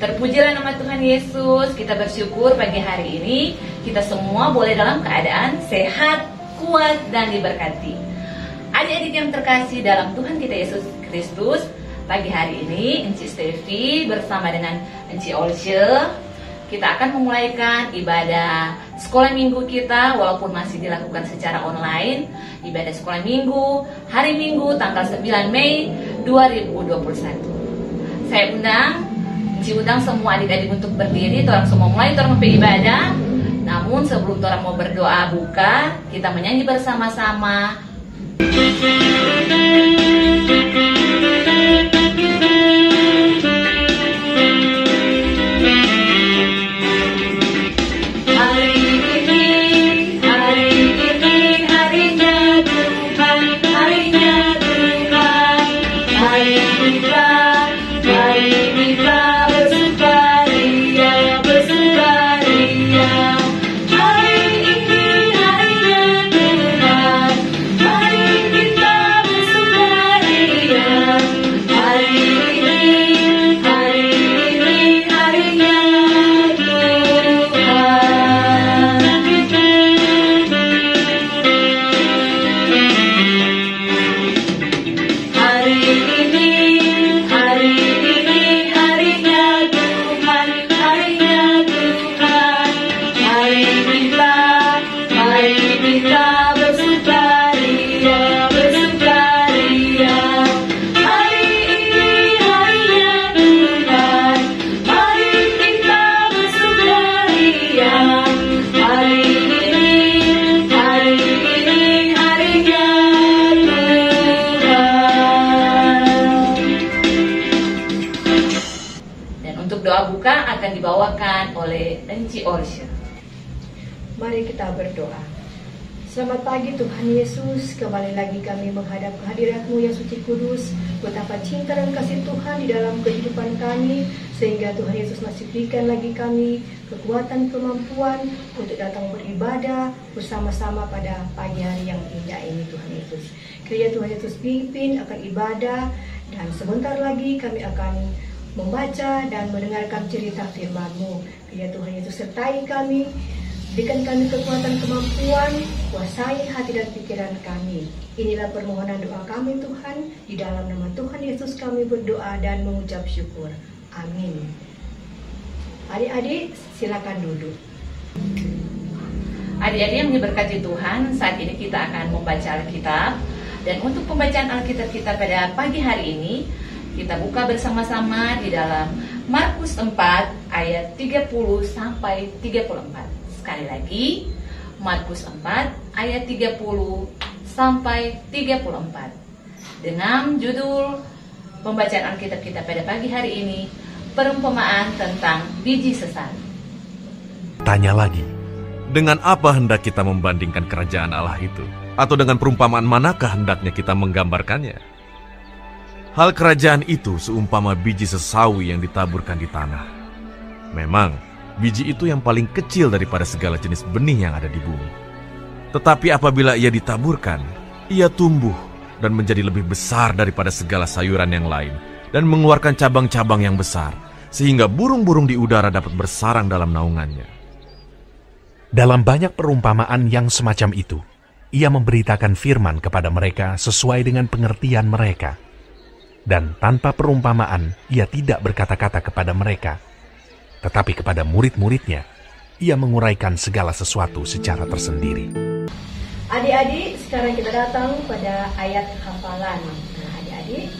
Terpujilah nama Tuhan Yesus. Kita bersyukur pagi hari ini kita semua boleh dalam keadaan sehat, kuat, dan diberkati. Adik-adik yang terkasih dalam Tuhan kita Yesus Kristus, pagi hari ini Enci Stevi bersama dengan Enci Olshe kita akan memulaikan ibadah sekolah minggu kita, walaupun masih dilakukan secara online. Ibadah sekolah minggu hari Minggu tanggal 9 Mei 2021. Saya undang semua adik-adik untuk berdiri. Orang semua mulai orang ibadah. Namun sebelum orang mau berdoa buka, kita menyanyi bersama-sama. Akan dibawakan oleh Enci Olshe. Mari kita berdoa. Selamat pagi Tuhan Yesus, kembali lagi kami menghadap kehadirat-Mu yang suci kudus. Betapa cinta dan kasih Tuhan di dalam kehidupan kami, sehingga Tuhan Yesus masih berikan lagi kami kekuatan, kemampuan untuk datang beribadah bersama-sama pada pagi hari yang indah ini Tuhan Yesus. Kiranya Tuhan Yesus pimpin akan ibadah, dan sebentar lagi kami akan membaca dan mendengarkan cerita firman-Mu. Biar Tuhan Yesus sertai kami, berikan kami kekuatan, kemampuan, kuasai hati dan pikiran kami. Inilah permohonan doa kami Tuhan, di dalam nama Tuhan Yesus kami berdoa dan mengucap syukur. Amin. Adik-adik silakan duduk. Adik-adik yang diberkati Tuhan, saat ini kita akan membaca Alkitab. Dan untuk pembacaan Alkitab kita pada pagi hari ini, kita buka bersama-sama di dalam Markus 4 ayat 30 sampai 34. Sekali lagi, Markus 4 ayat 30 sampai 34. Dengan judul pembacaan Alkitab kita pada pagi hari ini, perumpamaan tentang biji sesali. Tanya lagi, dengan apa hendak kita membandingkan kerajaan Allah itu? Atau dengan perumpamaan manakah hendaknya kita menggambarkannya? Hal kerajaan itu seumpama biji sesawi yang ditaburkan di tanah. Memang, biji itu yang paling kecil daripada segala jenis benih yang ada di bumi. Tetapi apabila ia ditaburkan, ia tumbuh dan menjadi lebih besar daripada segala sayuran yang lain, dan mengeluarkan cabang-cabang yang besar, sehingga burung-burung di udara dapat bersarang dalam naungannya. Dalam banyak perumpamaan yang semacam itu, ia memberitakan firman kepada mereka sesuai dengan pengertian mereka. Dan tanpa perumpamaan, ia tidak berkata-kata kepada mereka. Tetapi kepada murid-muridnya, ia menguraikan segala sesuatu secara tersendiri. Adik-adik, sekarang kita datang pada ayat hafalan. Nah, adik-adik,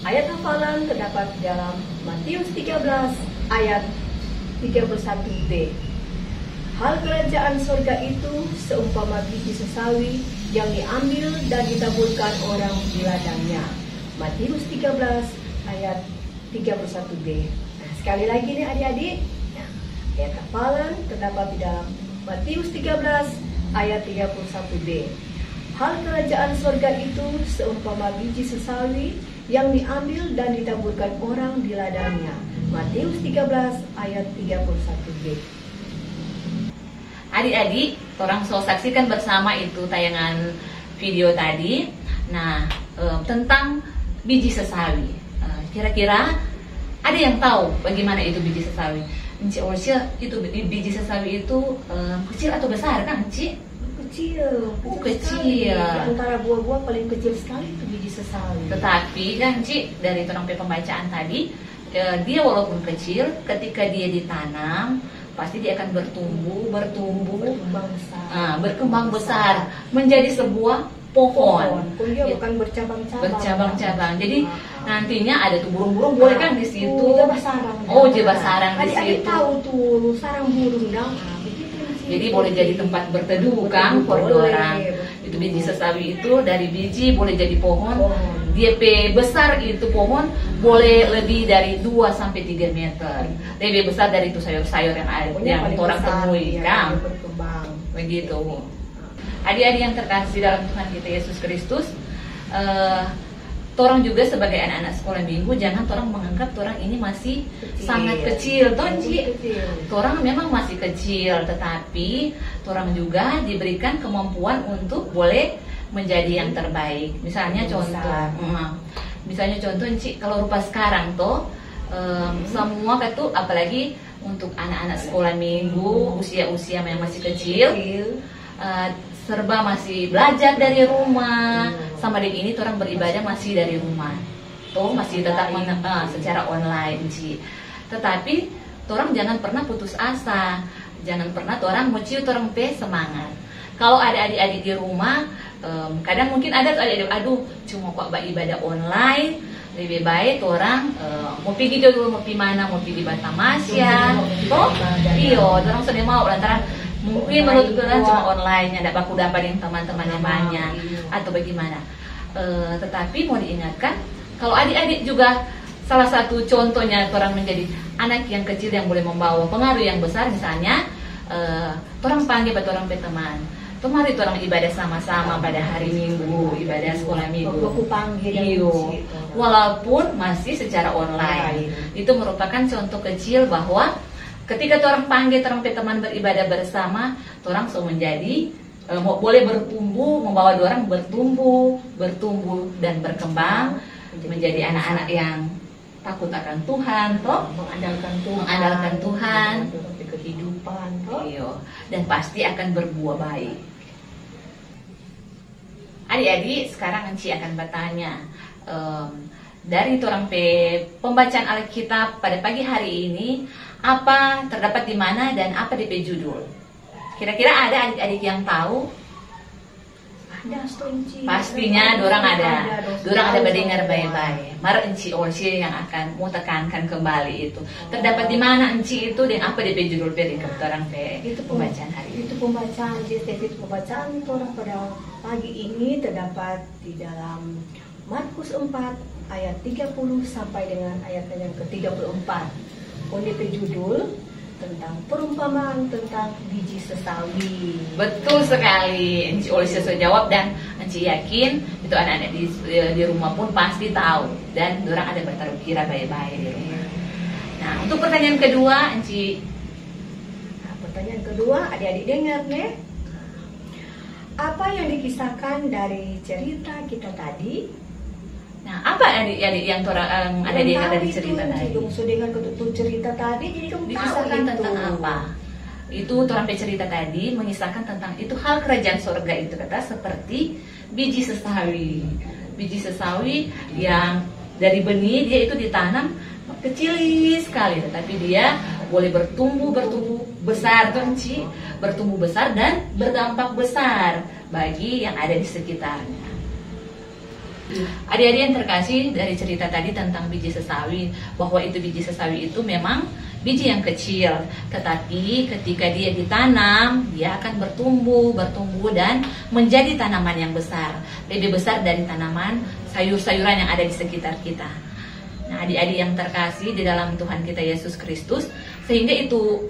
ayat hafalan terdapat di dalam Matius 13 ayat 31b. Hal kerajaan surga itu seumpama biji sesawi yang diambil dan ditaburkan orang di ladangnya. Matius 13 ayat 31b. Nah, sekali lagi nih adik-adik, nah, ayat hafalan terdapat di dalam Matius 13 ayat 31b. Hal kerajaan surga itu seumpama biji sesawi yang diambil dan ditaburkan orang di ladangnya. Matius 13 ayat 31b. Adik-adik, orang so saksikan bersama itu tayangan video tadi. Nah, tentang biji sesawi. Kira-kira ada yang tahu bagaimana itu biji sesawi? Enci Olsia, itu biji sesawi itu kecil atau besar kan, Enci? Kecil, kecil. Di antara buah-buah paling kecil sekali itu biji sesawi. Tetapi kan, Enci, dari pembacaan tadi, dia walaupun kecil, ketika dia ditanam, pasti dia akan berkembang besar, menjadi sebuah pohon. Dia bukan bercabang-cabang. Jadi nantinya ada tuh burung-burung boleh kan di situ. Jebak sarang. Jebak sarang di situ. Adik tahu tuh sarang burung dong. Jadi boleh jadi tempat berteduh kan for orang. Itu biji sesawi itu dari biji boleh jadi pohon. DP besar itu pohon boleh lebih dari 2 sampai 3 meter. Lebih besar dari itu sayur-sayur yang ada yang orang temui kan. Begitu. Adik-adik yang terkasih dalam Tuhan kita Yesus Kristus, torang juga sebagai anak-anak sekolah minggu, jangan torang menganggap torang ini masih sangat kecil. Torang memang masih kecil, tetapi torang juga diberikan kemampuan untuk boleh menjadi yang terbaik. Misalnya contoh, Enci, kalau rupa sekarang tuh semua itu apalagi untuk anak-anak sekolah minggu, usia-usia yang masih kecil. Serba masih belajar dari rumah, sama dengan ini orang beribadah masih dari rumah, masih tetap secara online sih. Tetapi orang jangan pernah putus asa, jangan pernah orang meciu orang semangat. Kalau ada adik-adik di rumah, kadang mungkin ada adik-adik, cuma kok ibadah online, lebih baik orang mau pergi dulu, mau pergi mana, mau pergi Batamasya, orang sudah mau lantaran mungkin menurut orang cuma online, ada baku dapat yang teman-temannya banyak atau bagaimana. Tetapi mau diingatkan, kalau adik-adik juga salah satu contohnya orang menjadi anak yang kecil yang boleh membawa pengaruh yang besar, misalnya orang panggil buat orang berteman. Mari orang ibadah sama-sama pada hari Minggu, ibadah sekolah Minggu. Walaupun masih secara online, itu merupakan contoh kecil bahwa ketika orang panggil orang teman beribadah bersama, orang so menjadi boleh bertumbuh, membawa orang bertumbuh dan berkembang menjadi anak-anak yang takut akan Tuhan, mengandalkan Tuhan, kehidupan, dan pasti akan berbuah baik. Adik-adik, sekarang Enci akan bertanya dari pembacaan Alkitab pada pagi hari ini, apa terdapat di mana dan apa DP judul? Kira-kira ada adik-adik yang tahu? Ada, pastinya dorang ada mendengar baik-baik. Mari Enci Olsia yang akan mau tekankan kembali itu. Terdapat di mana Enci itu dan apa DP judul perikop dorang itu pembacaan hari ini? Itu pembacaan orang pada pagi ini terdapat di dalam Markus 4 ayat 30 sampai dengan ayat yang ke-34. DP judul tentang perumpamaan tentang biji sesawi. Betul sekali, Enci Olisia sudah jawab dan Enci yakin itu anak-anak di rumah pun pasti tahu dan orang ada bertaruh kira baik-baik di rumah. Nah, untuk pertanyaan kedua, Enci. Pertanyaan kedua, adik-adik dengar nih. Apa yang dikisahkan dari cerita kita tadi? Nah, apa adik-adik yang ada di cerita tadi? Dengan cerita tadi, jadi kamu dikisahkan tentang apa? Itu orang cerita tadi mengisahkan tentang itu hal kerajaan surga itu kata seperti biji sesawi. Biji sesawi yang dari benih dia itu ditanam kecil sekali, tetapi dia boleh bertumbuh besar, bertumbuh besar dan berdampak besar bagi yang ada di sekitarnya. Adik-adik yang terkasih, dari cerita tadi tentang biji sesawi, bahwa itu biji sesawi itu memang biji yang kecil, tetapi ketika dia ditanam, dia akan bertumbuh dan menjadi tanaman yang besar, lebih besar dari tanaman sayur-sayuran yang ada di sekitar kita. Nah, adik-adik yang terkasih di dalam Tuhan kita Yesus Kristus, sehingga itu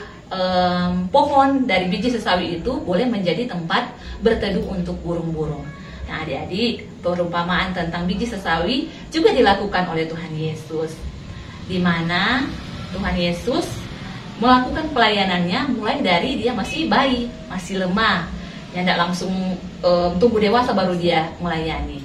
pohon dari biji sesawi itu boleh menjadi tempat berteduh untuk burung-burung. Nah, adik-adik, perumpamaan tentang biji sesawi juga dilakukan oleh Tuhan Yesus, di mana Tuhan Yesus melakukan pelayanannya mulai dari dia masih bayi, masih lemah, yang tidak langsung tumbuh dewasa baru dia melayani.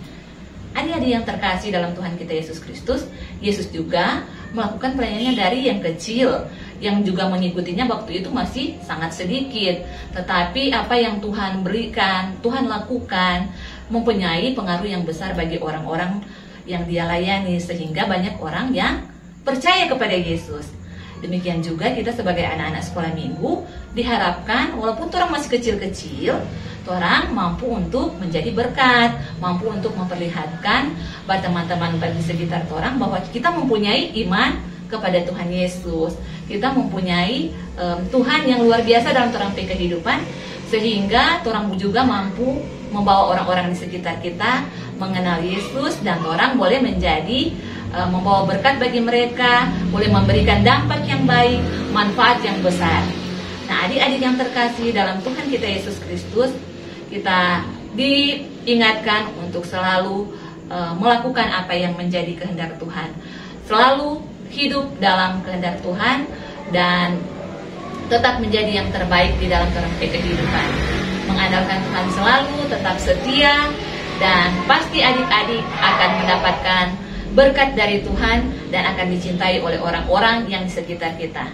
Adik-adik yang terkasih dalam Tuhan kita Yesus Kristus, Yesus juga melakukan pelayanannya dari yang kecil, yang juga mengikutinya waktu itu masih sangat sedikit. Tetapi apa yang Tuhan berikan, Tuhan lakukan, mempunyai pengaruh yang besar bagi orang-orang yang dia layani, sehingga banyak orang yang percaya kepada Yesus. Demikian juga kita sebagai anak-anak sekolah minggu diharapkan walaupun orang masih kecil-kecil, orang mampu untuk menjadi berkat, mampu untuk memperlihatkan pada teman-teman bagi sekitar orang bahwa kita mempunyai iman kepada Tuhan Yesus. Kita mempunyai Tuhan yang luar biasa dalam orang kehidupan, sehingga orang juga mampu membawa orang-orang di sekitar kita mengenal Yesus, dan orang boleh menjadi membawa berkat bagi mereka, boleh memberikan dampak yang baik, manfaat yang besar. Nah, adik-adik yang terkasih dalam Tuhan kita Yesus Kristus, kita diingatkan untuk selalu melakukan apa yang menjadi kehendak Tuhan, selalu hidup dalam kehendak Tuhan, dan tetap menjadi yang terbaik di dalam kehidupan. Mengandalkan Tuhan selalu, tetap setia, dan pasti adik-adik akan mendapatkan berkat dari Tuhan dan akan dicintai oleh orang-orang yang di sekitar kita.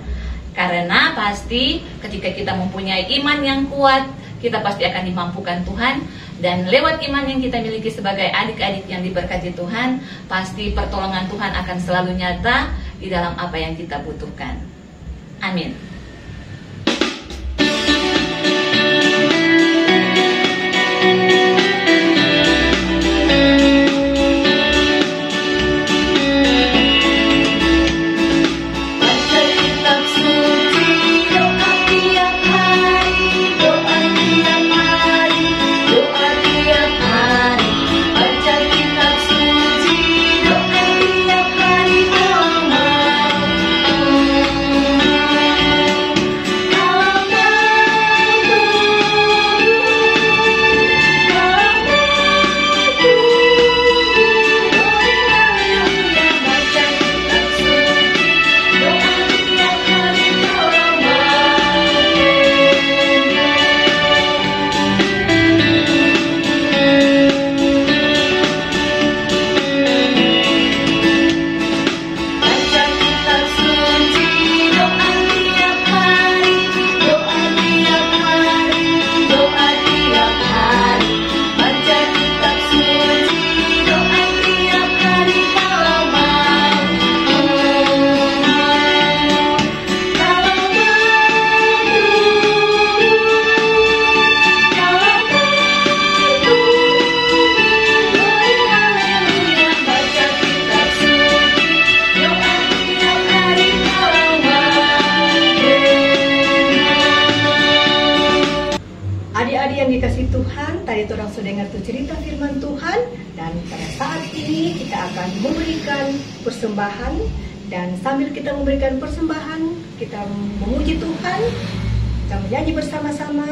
Karena pasti ketika kita mempunyai iman yang kuat, kita pasti akan dimampukan Tuhan, dan lewat iman yang kita miliki sebagai adik-adik yang diberkati Tuhan, pasti pertolongan Tuhan akan selalu nyata di dalam apa yang kita butuhkan. Amin. Persembahan, dan sambil kita memberikan persembahan, kita memuji Tuhan, kita menyanyi bersama-sama.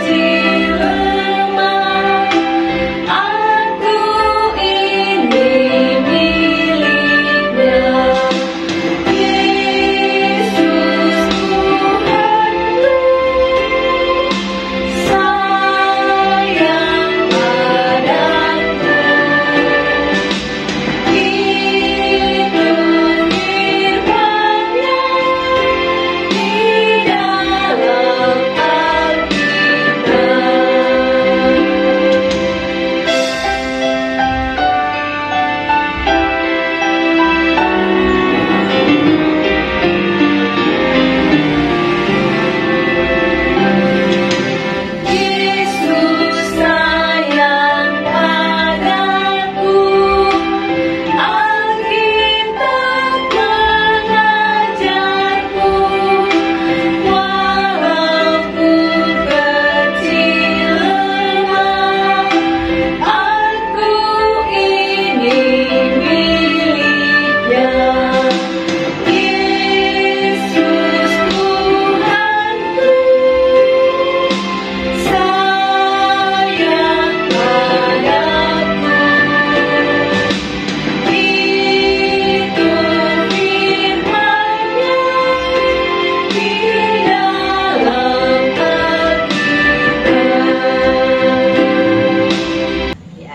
Kecil lemah,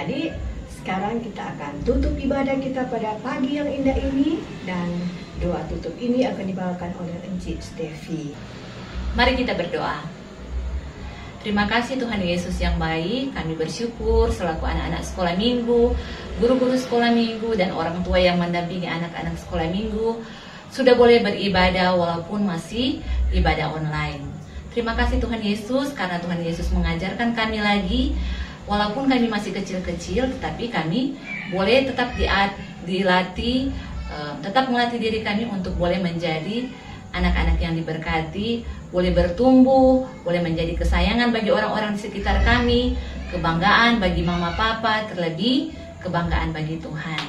Adik, sekarang kita akan tutup ibadah kita pada pagi yang indah ini, dan doa tutup ini akan dibawakan oleh Encik Stevi. Mari kita berdoa. Terima kasih Tuhan Yesus yang baik, kami bersyukur selaku anak-anak sekolah minggu, guru-guru sekolah minggu, dan orang tua yang mendampingi anak-anak sekolah minggu sudah boleh beribadah walaupun masih ibadah online. Terima kasih Tuhan Yesus karena Tuhan Yesus mengajarkan kami lagi, walaupun kami masih kecil-kecil, tetapi kami boleh tetap dilatih, tetap melatih diri kami untuk boleh menjadi anak-anak yang diberkati, boleh bertumbuh, boleh menjadi kesayangan bagi orang-orang di sekitar kami, kebanggaan bagi mama papa, terlebih kebanggaan bagi Tuhan.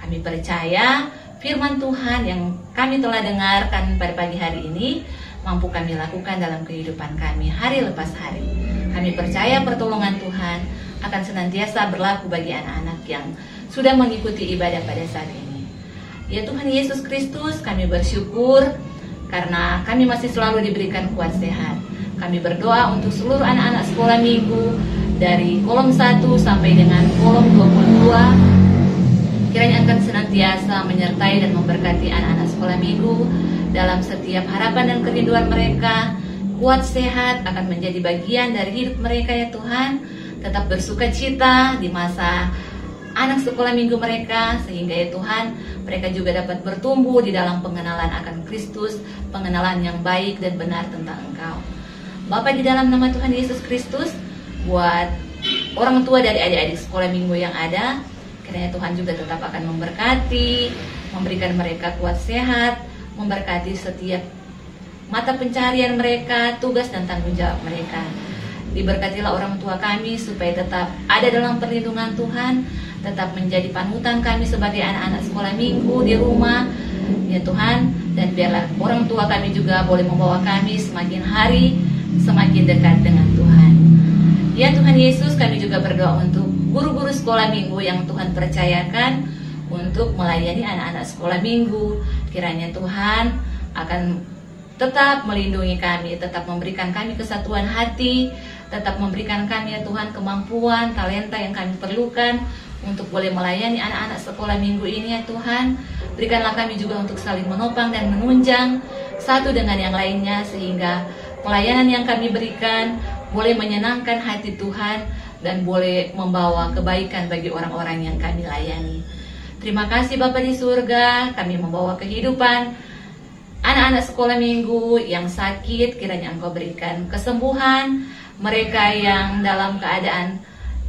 Kami percaya firman Tuhan yang kami telah dengarkan pada pagi hari ini mampu kami lakukan dalam kehidupan kami hari lepas hari. Kami percaya pertolongan Tuhan akan senantiasa berlaku bagi anak-anak yang sudah mengikuti ibadah pada saat ini. Ya Tuhan Yesus Kristus, kami bersyukur karena kami masih selalu diberikan kuat sehat. Kami berdoa untuk seluruh anak-anak sekolah minggu dari kolom 1 sampai dengan kolom 22. Kiranya akan senantiasa menyertai dan memberkati anak-anak sekolah minggu dalam setiap harapan dan kerinduan mereka. Kuat sehat akan menjadi bagian dari hidup mereka ya Tuhan. Tetap bersuka cita di masa anak sekolah minggu mereka, sehingga ya Tuhan mereka juga dapat bertumbuh di dalam pengenalan akan Kristus, pengenalan yang baik dan benar tentang Engkau. Bapa, di dalam nama Tuhan Yesus Kristus, buat orang tua dari adik-adik sekolah minggu yang ada, kiranya Tuhan juga tetap akan memberkati, memberikan mereka kuat sehat, memberkati setiap mata pencarian mereka, tugas dan tanggung jawab mereka. Diberkatilah orang tua kami supaya tetap ada dalam perlindungan Tuhan, tetap menjadi panutan kami sebagai anak-anak sekolah minggu di rumah ya Tuhan, dan biarlah orang tua kami juga boleh membawa kami semakin hari semakin dekat dengan Tuhan. Ya Tuhan Yesus, kami juga berdoa untuk guru-guru sekolah minggu yang Tuhan percayakan untuk melayani anak-anak sekolah minggu. Kiranya Tuhan akan tetap melindungi kami, tetap memberikan kami kesatuan hati, tetap memberikan kami ya Tuhan kemampuan, talenta yang kami perlukan untuk boleh melayani anak-anak sekolah minggu ini ya Tuhan. Berikanlah kami juga untuk saling menopang dan menunjang satu dengan yang lainnya, sehingga pelayanan yang kami berikan boleh menyenangkan hati Tuhan dan boleh membawa kebaikan bagi orang-orang yang kami layani. Terima kasih Bapa di surga, kami membawa kehidupan anak-anak sekolah minggu yang sakit, kiranya Engkau berikan kesembuhan. Mereka yang dalam keadaan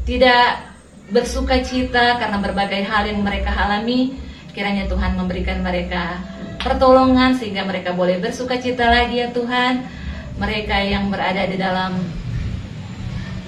tidak bersuka cita karena berbagai hal yang mereka alami, kiranya Tuhan memberikan mereka pertolongan sehingga mereka boleh bersuka cita lagi ya Tuhan. Mereka yang berada di dalam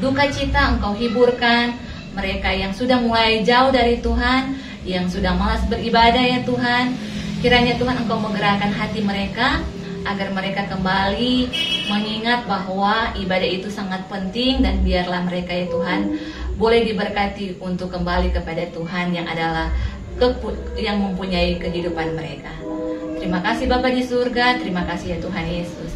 duka cita Engkau hiburkan. Mereka yang sudah mulai jauh dari Tuhan, yang sudah malas beribadah ya Tuhan, kiranya Tuhan Engkau menggerakkan hati mereka agar mereka kembali mengingat bahwa ibadah itu sangat penting, dan biarlah mereka ya Tuhan boleh diberkati untuk kembali kepada Tuhan yang adalah yang mempunyai kehidupan mereka. Terima kasih Bapa di surga, terima kasih ya Tuhan Yesus.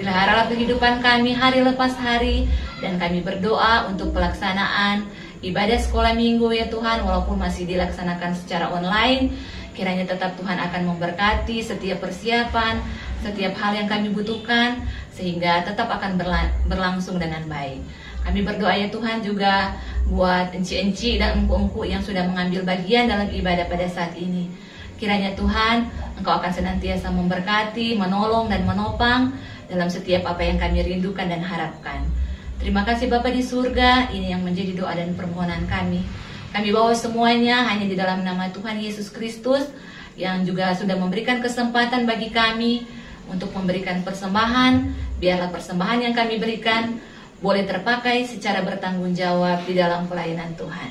Peliharalah kehidupan kami hari lepas hari, dan kami berdoa untuk pelaksanaan ibadah sekolah minggu ya Tuhan, walaupun masih dilaksanakan secara online. Kiranya tetap Tuhan akan memberkati setiap persiapan, setiap hal yang kami butuhkan, sehingga tetap akan berlangsung dengan baik. Kami berdoa ya Tuhan juga buat enci-enci dan engku-engku yang sudah mengambil bagian dalam ibadah pada saat ini. Kiranya Tuhan Engkau akan senantiasa memberkati, menolong dan menopang dalam setiap apa yang kami rindukan dan harapkan. Terima kasih Bapa di surga, ini yang menjadi doa dan permohonan kami. Kami bawa semuanya hanya di dalam nama Tuhan Yesus Kristus, yang juga sudah memberikan kesempatan bagi kami untuk memberikan persembahan. Biarlah persembahan yang kami berikan boleh terpakai secara bertanggung jawab di dalam pelayanan Tuhan.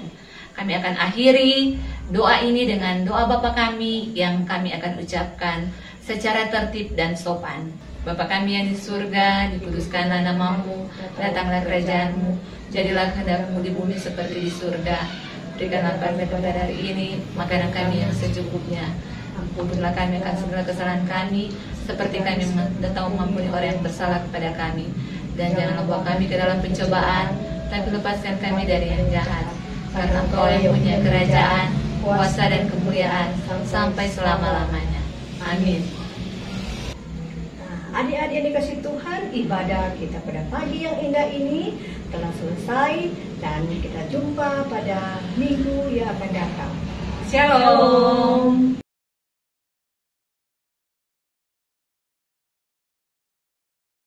Kami akan akhiri doa ini dengan doa Bapa kami yang kami akan ucapkan secara tertib dan sopan. Bapa kami yang di surga, dikuduskanlah nama-Mu, datanglah kerajaan-Mu, jadilah kehendak-Mu di bumi seperti di surga. Berikanlah kami pada hari ini makanan kami yang secukupnya. Ampunilah kami akan segala kesalahan kami, seperti kami tahu mengampuni orang yang bersalah kepada kami. Dan janganlah bawa kami ke dalam pencobaan, tapi lepaskan kami dari yang jahat. Karena Engkau yang punya kerajaan, kuasa dan kemuliaan sampai selama-lamanya. Amin. Adik-adik yang dikasih Tuhan, ibadah kita pada pagi yang indah ini telah selesai dan kita jumpa pada minggu yang akan datang. Shalom.